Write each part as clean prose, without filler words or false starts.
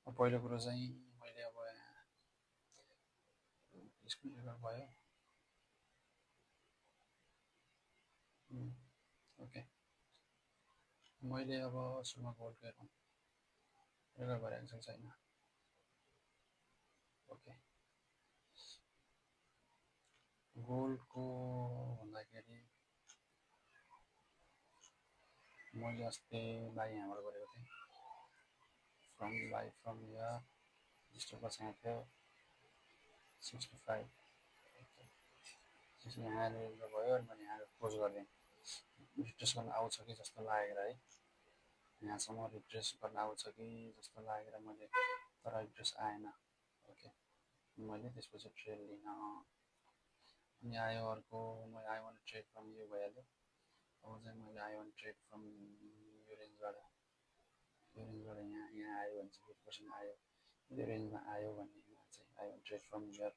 पहिलो कुरो चाहिँ मैले अब स्क्रिन रेकर्ड भयो। ओके, मैले अब सुरुमा गोल्ड हेरौँ, रेकर्ड भइरहेको छ छैन। ओके, गोल्डको भन्दाखेरि मैले अस्ति बाई यहाँबाट गरेको थिएँ, फ्रम यहाँ स्टप बसेको थियो 65, यहाँनिर भयो अनि मैले यहाँ क्लोज गरिदिएँ। रिट्रेस गर्न आउँछ कि जस्तो लागेर है, यहाँसम्म रिट्रेस गर्न आउँछ कि जस्तो लागेर मैले, तर रिट्रेस आएन। ओके, मैले त्यसपछि ट्रेड लिन अनि आयो अर्को, मैले आई वान ट्रेड फ्रम यो भइहाल्यो। अब चाहिँ मैले आई वान ट्रेड फ्रम यो रेन्जबाट यहाँ आयो भने चाहिँ 50% आयो, यो रेन्जमा आयो भनेमा चाहिँ I one trade from here.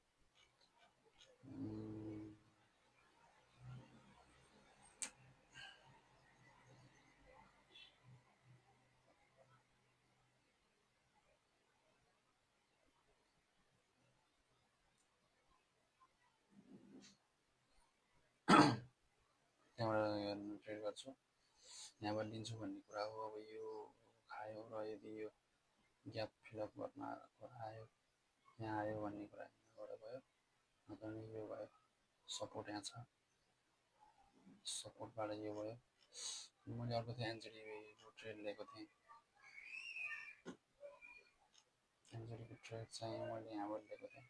त्यहाँबाट ट्रेड गर्छु, यहाँबाट लिन्छु भन्ने कुरा हो। अब यो खायो र यदि यो ग्याप फिलअप गर्न आयो, यहाँ आयो भन्ने कुरा यहाँबाट भयो, अनि यो भयो सपोर्ट यहाँ छ, सपोर्टबाट यो भयो। मैले अर्को थिएँ एनजेडीको ट्रेड लिएको थिएँ, एनजेडीको ट्रेड चाहिँ मैले यहाँबाट लिएको थिएँ,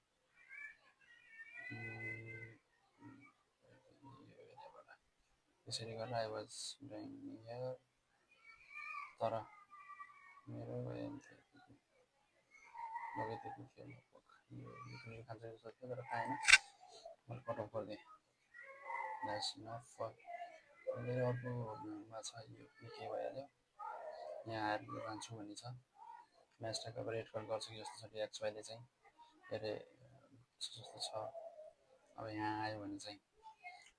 त्यसरी गरेर आई वाज डुइङ हियर। तर मेरो लगेदेखि थियो लगभग यो खान्छ जस्तो थियो, तर पाएन, मैले कट अफ गरिदिएँ। द्याट्स इनफ फर मेरो अर्कोमा छ यो के भइहाल्यो, यहाँ आएर जान्छु भन्ने छ। म्याचट्याक अब रेड कल गर्छ कि जस्तो छ डिएक्सवाईले चाहिँ, के अरे जस्तो छ। अब यहाँ आयो भने चाहिँ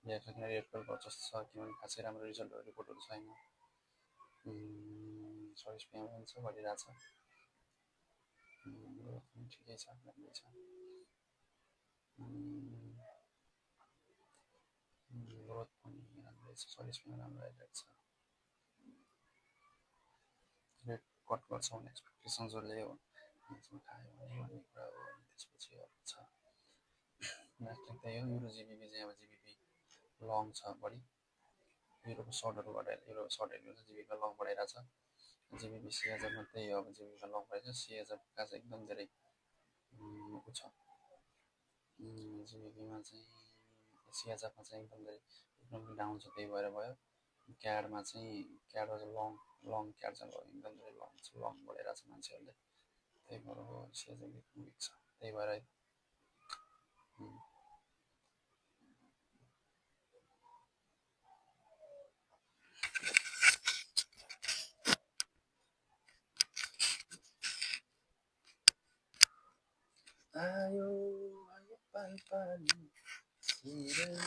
डिएक्सवाई किन रेड कल गर्छ जस्तो छ, किनभने खासै राम्रो रिजल्टहरू रिपोर्टहरू छैन। 40 PM हुन्छ भइरहेछ, ग्रोथ पनि ठिकै छ, राम्रै छ। ग्रोथ पनि राम्रै छ, 40 PM राम्रो आइरहेको छ। रेट कट गर्छ भने एक्सपेक्टेसन जसले हो खायो भने भन्ने कुरा हो। अनि त्यसपछि अरू छ म्याचट्याक त्यही हो। युरो जिबिपी चाहिँ अब जिबिपी लङ छ बढी, युरोको सर्टहरू घटाएर युरो सर्टहरू हुन्छ, जिबिपीमा लङ बढाइरहेको छ। जिबिपी सिएजरमा त्यही हो, अब जिबिपीमा लङ बढाइरहेको छ, सिएजका चाहिँ एकदम धेरै ऊ छ। जिबिपीमा चाहिँ सिएजमा चाहिँ एकदम धेरै इकोनोमी डाउन छ, त्यही भएर भयो। क्याडमा चाहिँ क्याडमा चाहिँ लङ क्याड चाहिँ एकदम धेरै लङ बढाइरहेको छ मान्छेहरूले, त्यही भएर हो। सिएज एकदम विक छ, त्यही भएर आयो आयो पानी सिरेमा